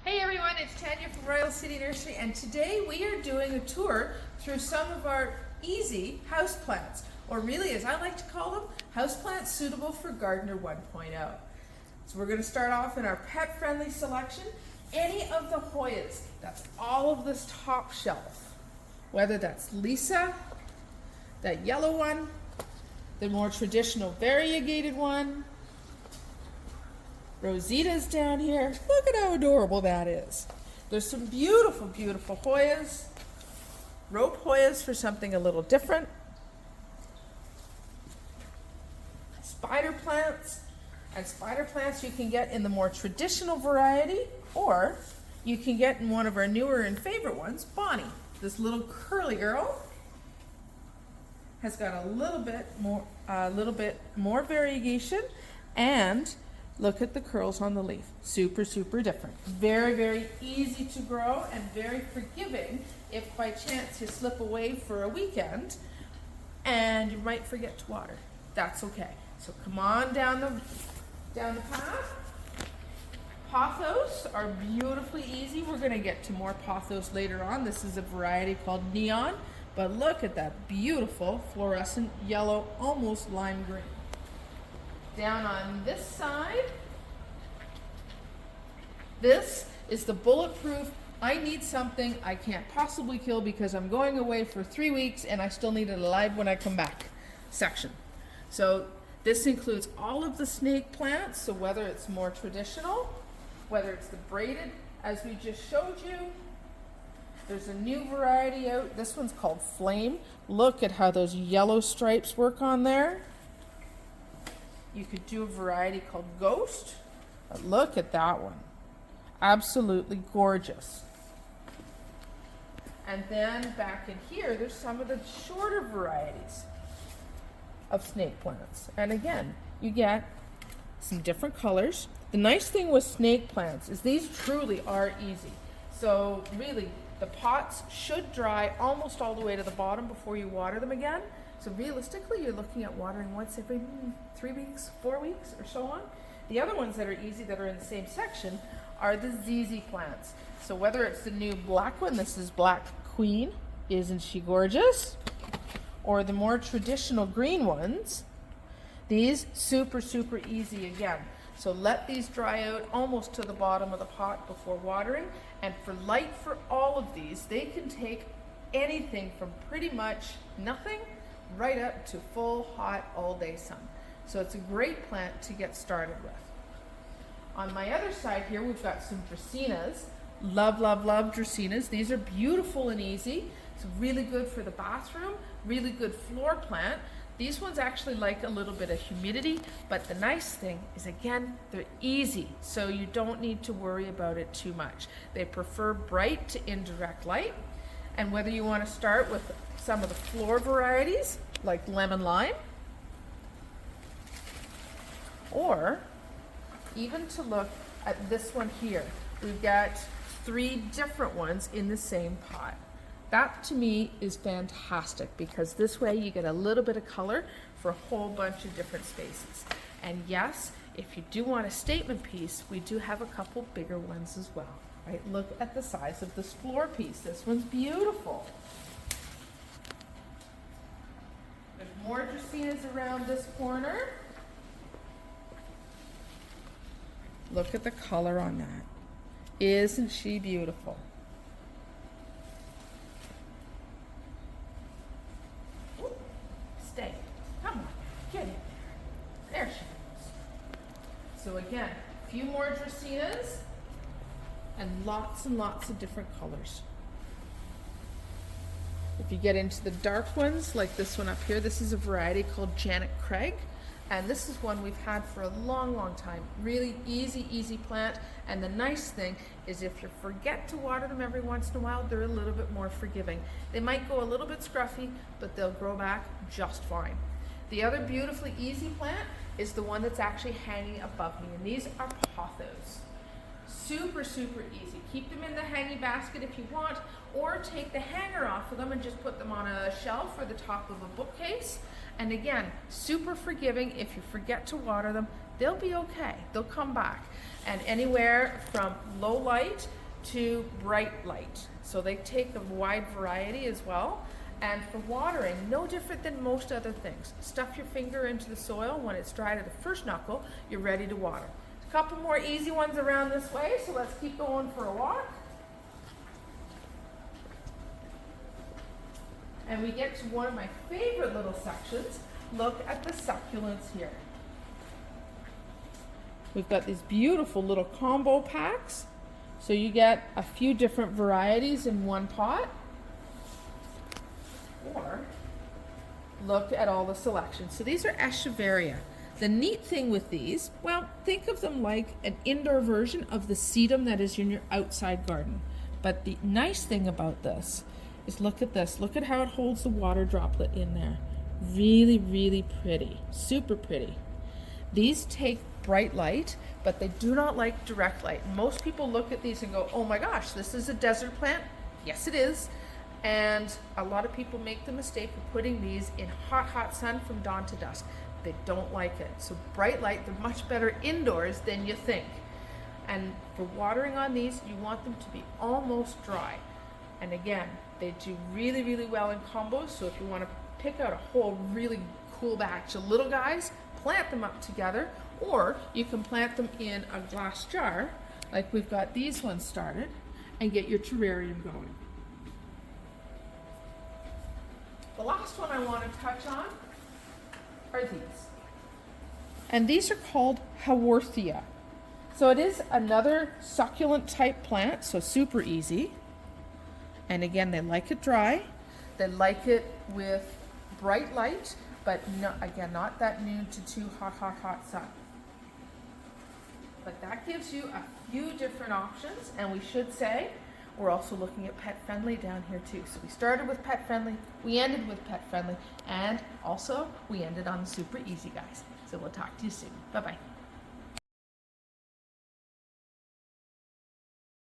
Hey everyone, it's Tanya from Royal City Nursery, and today we are doing a tour through some of our easy houseplants, or really as I like to call them, houseplants suitable for Gardener 1.0. So we're going to start off in our pet-friendly selection. Any of the Hoyas, that's all of this top shelf, whether that's Lisa, that yellow one, the more traditional variegated one, Rosita's down here. Look at how adorable that is. There's some beautiful, beautiful Hoyas. Rope Hoyas for something a little different. Spider plants. And spider plants you can get in the more traditional variety, or you can get in one of our newer and favorite ones, Bonnie. This little curly girl has got a little bit more variegation, and look at the curls on the leaf. Super, super different. Very, very easy to grow and very forgiving if by chance you slip away for a weekend and you might forget to water. That's okay. So come on down the path. Pothos are beautifully easy. We're going to get to more pothos later on. This is a variety called Neon, but look at that beautiful fluorescent yellow, almost lime green. Down on this side, this is the bulletproof, I need something I can't possibly kill because I'm going away for 3 weeks and I still need it alive when I come back section. So this includes all of the snake plants, so whether it's more traditional, whether it's the braided, as we just showed you. There's a new variety out. This one's called Flame. Look at how those yellow stripes work on there. You could do a variety called Ghost. But look at that one. Absolutely gorgeous. And then back in here, there's some of the shorter varieties of snake plants. And again, you get some different colors. The nice thing with snake plants is these truly are easy. So really, the pots should dry almost all the way to the bottom before you water them again. So realistically, you're looking at watering once every 3 weeks, 4 weeks, or so on. The other ones that are easy that are in the same section are the ZZ plants. So whether it's the new black one, this is Black Queen, isn't she gorgeous? Or the more traditional green ones, these super, super easy again. So let these dry out almost to the bottom of the pot before watering. And for light for all of these, they can take anything from pretty much nothing right up to full hot all day sun. So it's a great plant to get started with. On my other side here, we've got some Dracaenas. Love, love, love Dracaenas. These are beautiful and easy. It's really good for the bathroom, really good floor plant. These ones actually like a little bit of humidity, but the nice thing is, again, they're easy, so you don't need to worry about it too much. They prefer bright to indirect light, and whether you want to start with some of the floor varieties, like lemon lime, or even to look at this one here. We've got 3 different ones in the same pot. That to me is fantastic because this way you get a little bit of color for a whole bunch of different spaces. And yes, if you do want a statement piece, we do have a couple bigger ones as well. Right? Look at the size of this floor piece. This one's beautiful. There's more Dracaenas around this corner. Look at the color on that. Isn't she beautiful? Ooh, stay. Come on. Get in there. There she goes. So again, a few more Dracaenas and lots of different colors. If you get into the dark ones, like this one up here, this is a variety called Janet Craig. And this is one we've had for a long, long time. Really easy, easy plant. And the nice thing is if you forget to water them every once in a while, they're a little bit more forgiving. They might go a little bit scruffy, but they'll grow back just fine. The other beautifully easy plant is the one that's actually hanging above me. And these are pothos. Super, super easy. Keep them in the hanging basket if you want, or take the hanger off of them and just put them on a shelf or the top of a bookcase. And again, super forgiving. If you forget to water them, they'll be okay. They'll come back. And anywhere from low light to bright light. So they take a wide variety as well. And for watering, no different than most other things. Stuff your finger into the soil. When it's dry to the first knuckle, you're ready to water. A couple more easy ones around this way, so let's keep going for a walk. And we get to one of my favorite little sections. Look at the succulents here. We've got these beautiful little combo packs. So you get a few different varieties in one pot. Or look at all the selections. So these are echeveria. The neat thing with these, well, think of them like an indoor version of the sedum that is in your outside garden. But the nice thing about this is look at this. Look at how it holds the water droplet in there. Really, really pretty. Super pretty. These take bright light, but they do not like direct light. Most people look at these and go, oh my gosh, this is a desert plant. Yes, it is. And a lot of people make the mistake of putting these in hot, hot sun from dawn to dusk. They don't like it. So bright light, they're much better indoors than you think. And for watering on these, you want them to be almost dry. And again, they do really, really well in combos. So if you want to pick out a whole really cool batch of little guys, plant them up together, or you can plant them in a glass jar, like we've got these ones started, and get your terrarium going. The last one I want to touch on are these. And these are called Haworthia. So it is another succulent type plant, so super easy. And again, they like it dry. They like it with bright light, but again, not that noon to too hot, hot, hot sun. But that gives you a few different options, and we should say, we're also looking at pet friendly down here too. So we started with pet friendly, we ended with pet friendly, and also we ended on the super easy guys. So we'll talk to you soon. Bye-bye.